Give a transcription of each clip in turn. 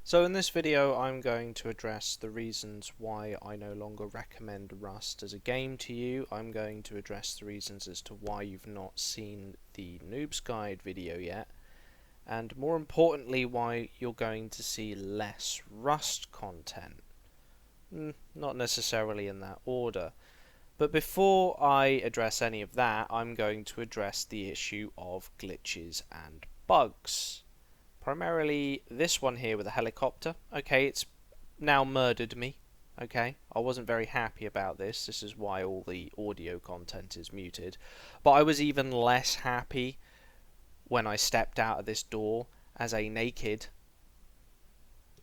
So in this video I'm going to address the reasons why I no longer recommend Rust as a game to you. I'm going to address the reasons as to why you've not seen the Noob's Guide video yet, and more importantly why you're going to see less Rust content. Not necessarily in that order. But before I address any of that, I'm going to address the issue of glitches and bugs. Primarily this one here with a helicopter. Okay, it's now murdered me. Okay, I wasn't very happy about this. This is why all the audio content is muted. But I was even less happy when I stepped out of this door as a naked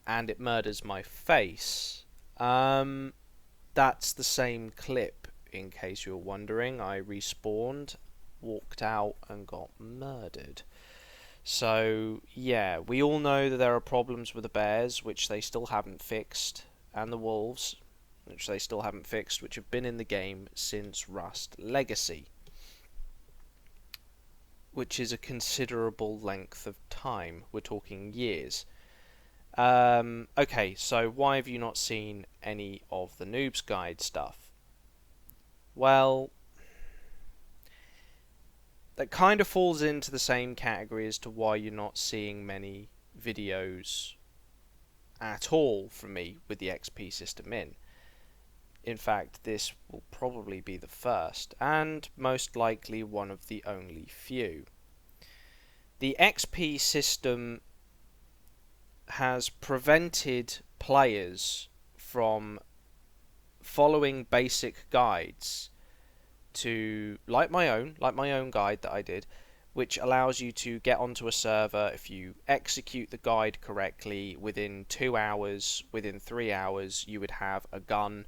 and it murders my face. That's the same clip, in case you're wondering. I respawned, walked out and got murdered. So, yeah, we all know that there are problems with the bears, which they still haven't fixed, and the wolves, which they still haven't fixed, which have been in the game since Rust Legacy, which is a considerable length of time. We're talking years. Okay, so why have you not seen any of the Noob's Guide stuff? Well, that kind of falls into the same category as to why you're not seeing many videos at all from me with the XP system in. In fact, this will probably be the first, and most likely one of the only few. The XP system has prevented players from following basic guides to, like my own guide that I did, which allows you to get onto a server. If you execute the guide correctly, within 2 hours, within 3 hours, you would have a gun,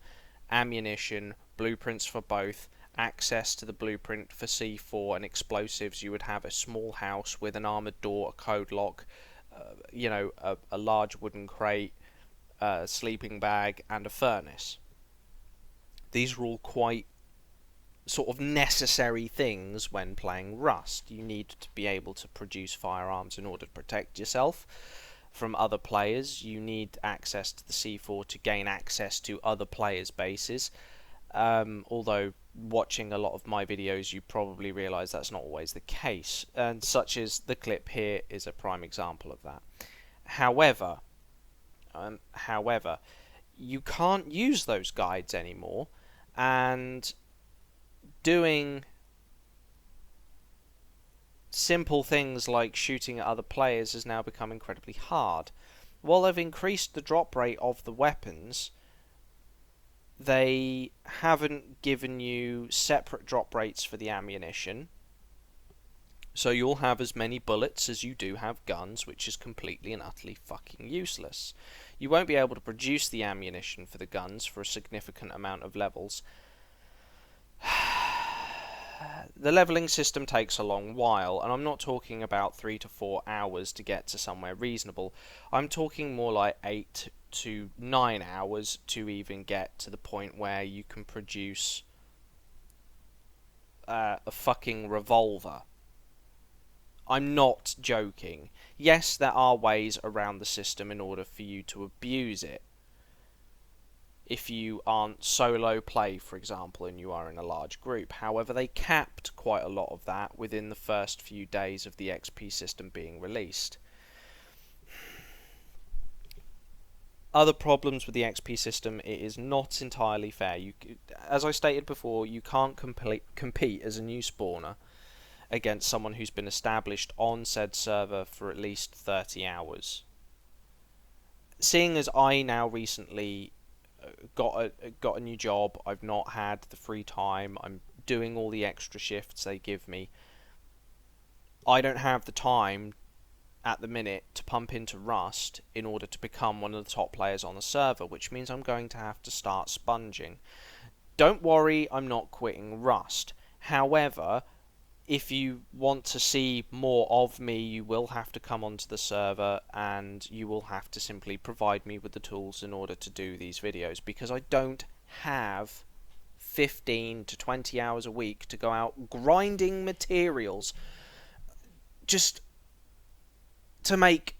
ammunition, blueprints for both, access to the blueprint for C4 and explosives. You would have a small house with an armored door, a code lock, a large wooden crate, a sleeping bag, and a furnace. These are all quite sort of necessary things when playing Rust. You need to be able to produce firearms in order to protect yourself from other players. You need access to the C4 to gain access to other players' bases. Although watching a lot of my videos, you probably realise that's not always the case, and such as the clip here is a prime example of that. However, you can't use those guides anymore, and doing simple things like shooting at other players has now become incredibly hard. While they've increased the drop rate of the weapons, they haven't given you separate drop rates for the ammunition. So you'll have as many bullets as you do have guns, which is completely and utterly fucking useless. You won't be able to produce the ammunition for the guns for a significant amount of levels. The leveling system takes a long while, and I'm not talking about 3 to 4 hours to get to somewhere reasonable. I'm talking more like 8 to 9 hours to even get to the point where you can produce a fucking revolver. I'm not joking. Yes, there are ways around the system in order for you to abuse it. If you aren't solo play, for example, and you are in a large group. However, they capped quite a lot of that within the first few days of the XP system being released. Other problems with the XP system, it is not entirely fair. As I stated before, you can't compete as a new spawner against someone who's been established on said server for at least 30 hours. Seeing as I now recently got a new job, I've not had the free time, I'm doing all the extra shifts they give me, I don't have the time at the minute to pump into Rust in order to become one of the top players on the server, which means I'm going to have to start sponging. Don't worry, I'm not quitting Rust. However, if you want to see more of me, you will have to come onto the server, and you will have to simply provide me with the tools in order to do these videos, because I don't have 15 to 20 hours a week to go out grinding materials just to make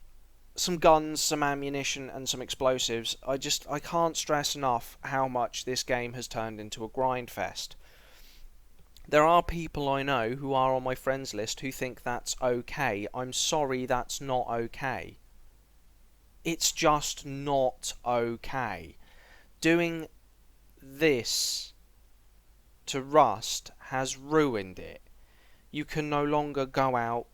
some guns, some ammunition, and some explosives. I can't stress enough how much this game has turned into a grind fest. There are people I know who are on my friends list who think that's okay. I'm sorry, that's not okay. It's just not okay. Doing this to Rust has ruined it. You can no longer go out,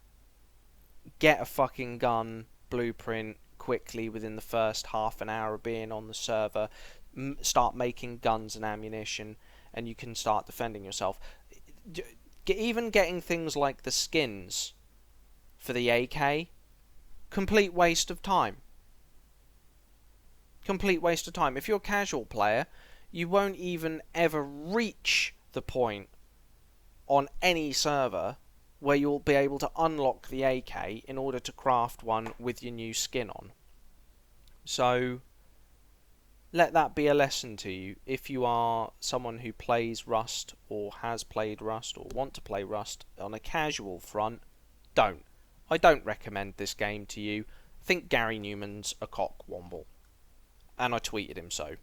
get a fucking gun blueprint quickly within the first half an hour of being on the server, start making guns and ammunition, and you can start defending yourself. Even getting things like the skins for the AK, complete waste of time. Complete waste of time. If you're a casual player, you won't even ever reach the point on any server where you'll be able to unlock the AK in order to craft one with your new skin on. So let that be a lesson to you. If you are someone who plays Rust or has played Rust or want to play Rust on a casual front, don't. I don't recommend this game to you. I think Gary Newman's a cockwomble. And I tweeted him so.